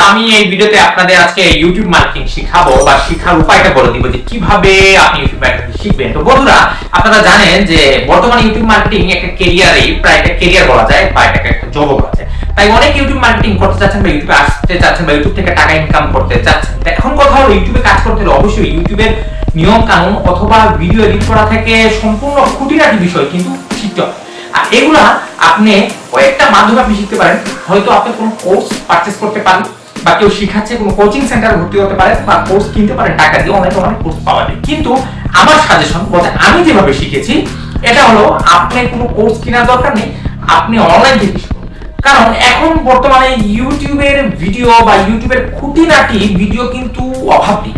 তা আমি এই ভিডিওতে আপনাদের আজকে ইউটিউব মার্কেটিং শিখাবো বা শিখার উপায়টা বলে দিব যে কিভাবে আপনি ইউটিউব মার্কেটিং শিখবেন। তো বন্ধুরা, আপনারা জানেন যে বর্তমানে ইউটিউব মার্কেটিং একটা ক্যারিয়ারই, প্রায় একটা ক্যারিয়ার বলা যায় বা এটাকে একটা জবও বলা যায়। তাই অনেক ইউটিউব মার্কেটিং করতে চাচ্ছেন বা ইউটিউবে আসতে চাচ্ছেন বা ইউটিউব থেকে টাকা ইনকাম করতে চাচ্ছেন। এখন কথা হলো, ইউটিউবে কাজ করতে হলে অবশ্যই ইউটিউবের নিয়ম কানুন অথবা ভিডিও এডিট করা থেকে সম্পূর্ণ খুঁটিনাটি বিষয় কিন্তু শিখতে হবে। আর এগুলা আপনি কয়েকটা মাধ্যমে আপনি শিখতে পারেন। হয়তো আপনি কোনো কোর্স পারচেজ করতে পারেন, বা কেউ শিখাচ্ছে কোনো কোচিং সেন্টার ভর্তি হতে পারেন, বা কোর্স কিনতে পারেন টাকা দিয়ে, অনেক অনেক কোর্স পাওয়া যায়। কিন্তু আমার সাজেশন বলতে আমি যেভাবে শিখেছি এটা হলো, আপনি কোনো কোর্স কেনার দরকার নেই, আপনি অনলাইন থেকে শিখুন। কারণ এখন বর্তমানে ইউটিউবের ভিডিও বা ইউটিউবের খুঁটিনাটি ভিডিও কিন্তু অভাব নেই।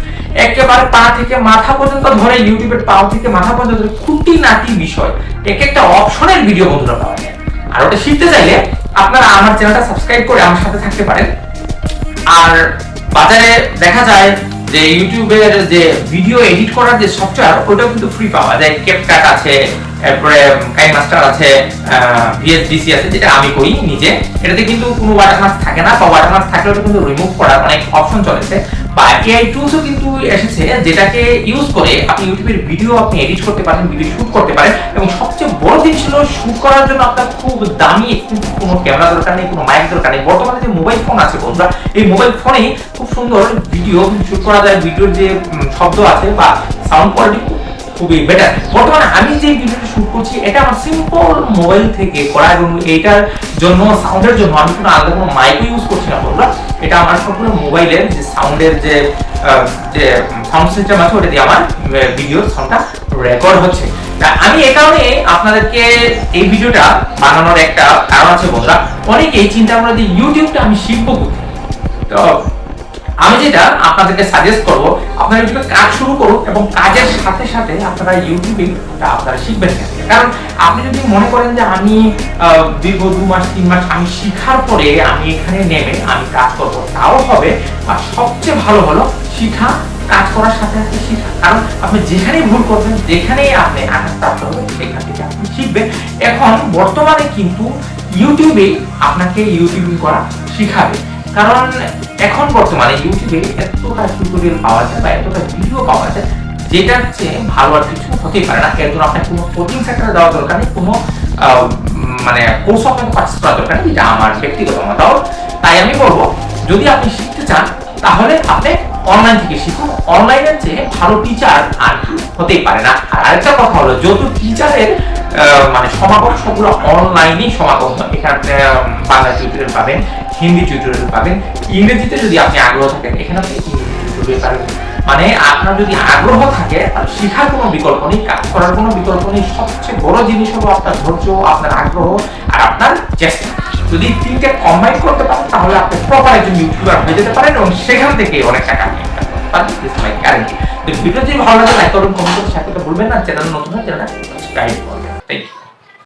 একেবারে পা থেকে মাথা পর্যন্ত ধরে, ইউটিউবের পা থেকে মাথা পর্যন্ত খুঁটিনাটি বিষয় এক একটা অপশনের ভিডিও বন্ধুরা পাওয়া যায়। আর ওটা শিখতে চাইলে আপনারা আমার চ্যানেলটা সাবস্ক্রাইব করে আমার সাথে থাকতে পারেন। আর বাজারে দেখা যায় যে ইউটিউবের যে ভিডিও এডিট করার যে সফটওয়্যার, ওটাও কিন্তু ফ্রি পাওয়া যায়। ক্যাপকাট আছে, তারপরে কাইনমাস্টার আছে, ভিএসডিসি আছে, যেটা আমি করি নিজে। এটাতে কিন্তু কোনো ওয়াটারমার্ক থাকে না, বা ওয়াটারমার্ক থাকলেও কিন্তু রিমুভ করার অনেক অপশন চলেছে। বা এআই টুলসও কিন্তু এসেছে, যেটাকে ইউজ করে আপনি ইউটিউবের ভিডিও আপনি এডিট করতে পারেন, ভিডিও শুট করতে পারেন। এবং সবচেয়ে বড় জিনিস হলো, শুট করার জন্য আপনার খুব দামি এক্সপেন্সিভ কোনো ক্যামেরা দরকার নেই, কোনো মাইক দরকার নেই। বর্তমানে যে মোবাইল ফোন আছে বন্ধুরা, এই মোবাইল ফোনেই খুব সুন্দর ভিডিও শুট করা যায়। ভিডিওর যে শব্দ আছে বা সাউন্ড কোয়ালিটি খুবই বেটার। বর্তমানে আমি যে ভিডিওটা শুট করছি এটা আমার সিম্পল মোবাইল থেকে করা, এবং এইটার জন্য সাউন্ডের জন্য আমি কোনো আলাদা কোনো মাইক ইউজ করছি না বন্ধুরা। এটা আমার সম্পূর্ণ মোবাইলের যে সাউন্ডের যে সাউন্ড সিস্টেম আছে, ওটা দিয়ে আমার ভিডিও সাউন্ডটা রেকর্ড হচ্ছে। আমি এই কারণে আপনাদেরকে এই ভিডিওটা বানানোর একটা কারণ আছে বন্ধুরা। অনেকেই চিন্তা করে যে ইউটিউবটা আমি শিখবো কোথায়। তো আমি যেটা আপনাদেরকে সাজেস্ট করব, আপনারা ইউটিউবে কাজ শুরু করুন এবং কাজের সাথে সাথে আপনারা ইউটিউবে আপনারা শিখবেন। কারণ আপনি যদি মনে করেন যে আমি দীর্ঘ 2 মাস 3 মাস আমি শিখার পরে আমি এখানে নেমে আমি কাজ করব, তাও হবে। আর সবচেয়ে ভালো হলো শিখা, কাজ করার সাথে সাথে শিখা। কারণ আপনি যেখানেই ভুল করবেন, যেখানেই আপনি আঘাত প্রাপ্ত হবেন, সেখান থেকে আপনি শিখবেন। এখন বর্তমানে কিন্তু ইউটিউবে আপনাকে ইউটিউবিং করা শিখাবে। কারণ এখন বর্তমানে ইউটিউবে এতটা টিউটোরিয়াল পাওয়া যায় বা এতটা ভিডিও পাওয়া যায়, যেটা চেয়ে ভালো আর কিছু হতেই পারে না। এর জন্য আপনার কোনো কোচিং সেন্টারে যাওয়ার দরকার নেই, কোনো মানে কোর্স আপনাকে পারচেজ করার দরকার নেই, এটা আমার ব্যক্তিগত মতামত। তাই আমি বলবো, যদি আপনি শিখতে চান তাহলে আপনি অনলাইন থেকে শিখুন। অনলাইনের চেয়ে ভালো টিচার আর হতেই পারে না। আর আরেকটা কথা হলো, যত টিচারের মানে সমাগম সবগুলো অনলাইনেই সমাগম। এখানে বাংলা টিউটোরিয়াল পাবেন, হিন্দি টিউটোরিয়াল পাবেন, ইংরেজিতে যদি আপনি আগ্রহ থাকেন এখানে আপনি ইংরেজি টিউটোরিয়াল পাবেন। মানে আপনার যদি আগ্রহ থাকে, শেখার কোনো বিকল্প নেই, কাজ করার কোনো বিকল্প নেই। সবচেয়ে বড় জিনিস হলো আপনার ধৈর্য, আপনার আগ্রহ আর আপনার চেষ্টা। যদি তিনটে কম্বাইন করতে পারেন তাহলে আপনি প্রপার একজন ইউটিউবার হয়ে যেতে পারেন এবং সেখান থেকে অনেক টাকা ইনকাম করতে পারেন। This my guarantee. তো ভিডিও যদি ভালো লাগে লাইক করুন, কমেন্ট করুন, শেয়ার করতে ভুলবেন না। চ্যানেল নতুন হলে চ্যানেলটা সাবস্ক্রাইব করবেন। Thank you.